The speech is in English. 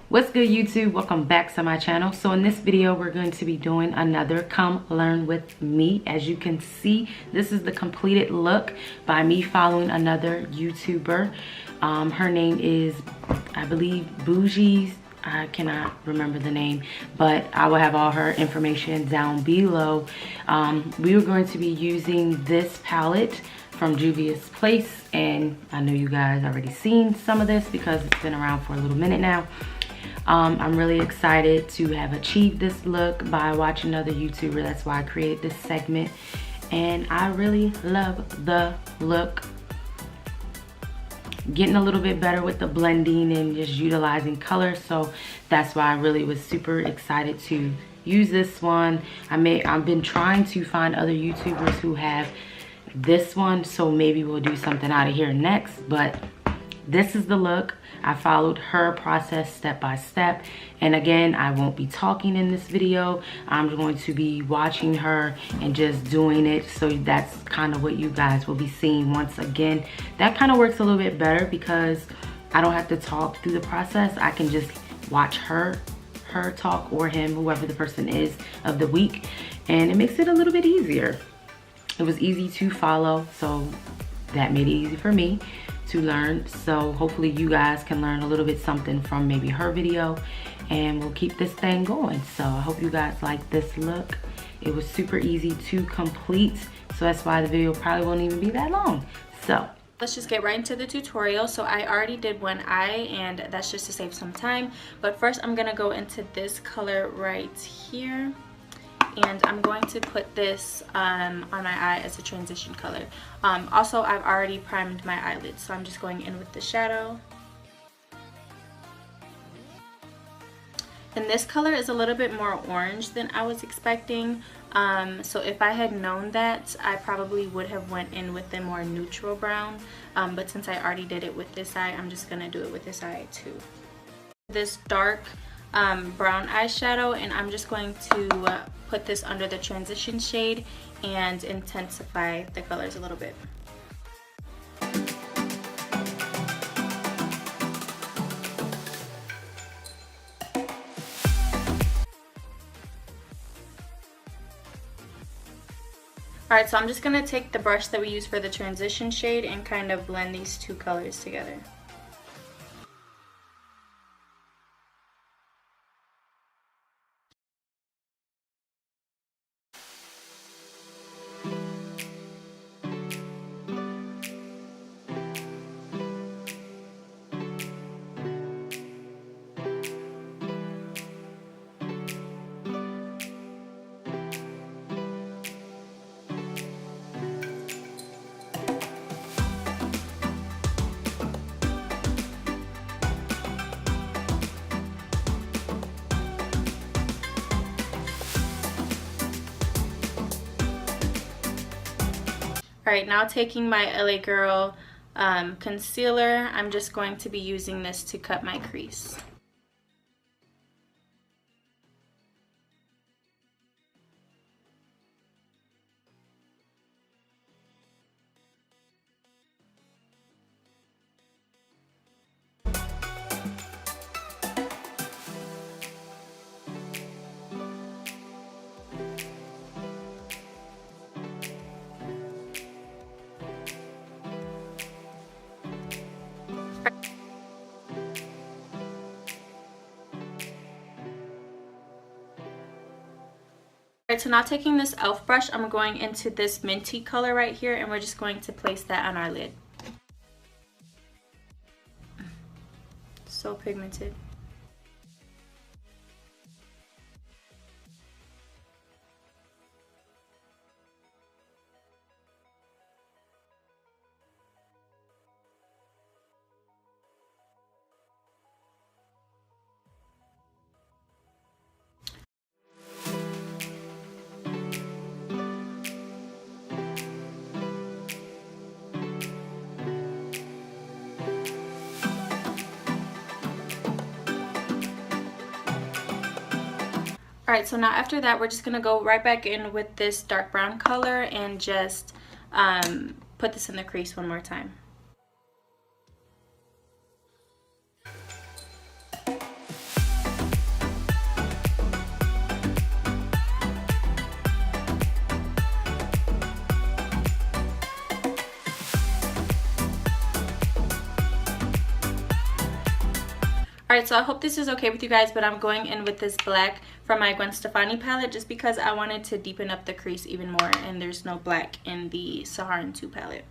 What's good, YouTube? Welcome back to my channel. So in this video we're going to be doing another come learn with me. As you can see, this is the completed look by me following another YouTuber. Her name is, I believe, Boujee. I cannot remember the name, but I will have all her information down below. We were going to be using this palette from Juvia's Place, and I know you guys already seen some of this because it's been around for a little minute now. I'm really excited to have achieved this look by watching another YouTuber. That's why I created this segment, and I really love the look. Getting a little bit better with the blending and just utilizing color, so that's why I really was super excited to use this one. I've been trying to find other YouTubers who have this one, so maybe we'll do something out of here next, but this is the look. I followed her process step by step, and again, I won't be talking in this video. I'm going to be watching her and just doing it, so that's kind of what you guys will be seeing once again. That kind of works a little bit better because I don't have to talk through the process. I can just watch her talk, or him, whoever the person is of the week, and it makes it a little bit easier. It was easy to follow, so that made it easy for me to learn. So hopefully you guys can learn a little bit something from maybe her video, and we'll keep this thing going. So I hope you guys like this look. It was super easy to complete, so that's why the video probably won't even be that long. So let's just get right into the tutorial. So I already did one eye, and that's just to save some time, but first I'm gonna go into this color right here, and I'm going to put this on my eye as a transition color. Also, I've already primed my eyelids, so I'm just going in with the shadow. And this color is a little bit more orange than I was expecting. So if I had known that, I probably would have went in with a more neutral brown. But since I already did it with this eye, I'm just gonna do it with this eye too. This dark brown eyeshadow, and I'm just going to put this under the transition shade and intensify the colors a little bit. Alright, so I'm just going to take the brush that we use for the transition shade and kind of blend these two colors together. Alright, now taking my LA Girl concealer, I'm just going to be using this to cut my crease. Alright, so now taking this e.l.f. brush, I'm going into this minty color right here, and we're just going to place that on our lid. So pigmented. Alright, so now after that, we're just going to go right back in with this dark brown color and just put this in the crease one more time. Alright, so I hope this is okay with you guys, but I'm going in with this black from my Gwen Stefani palette just because I wanted to deepen up the crease even more, and there's no black in the Saharan 2 palette.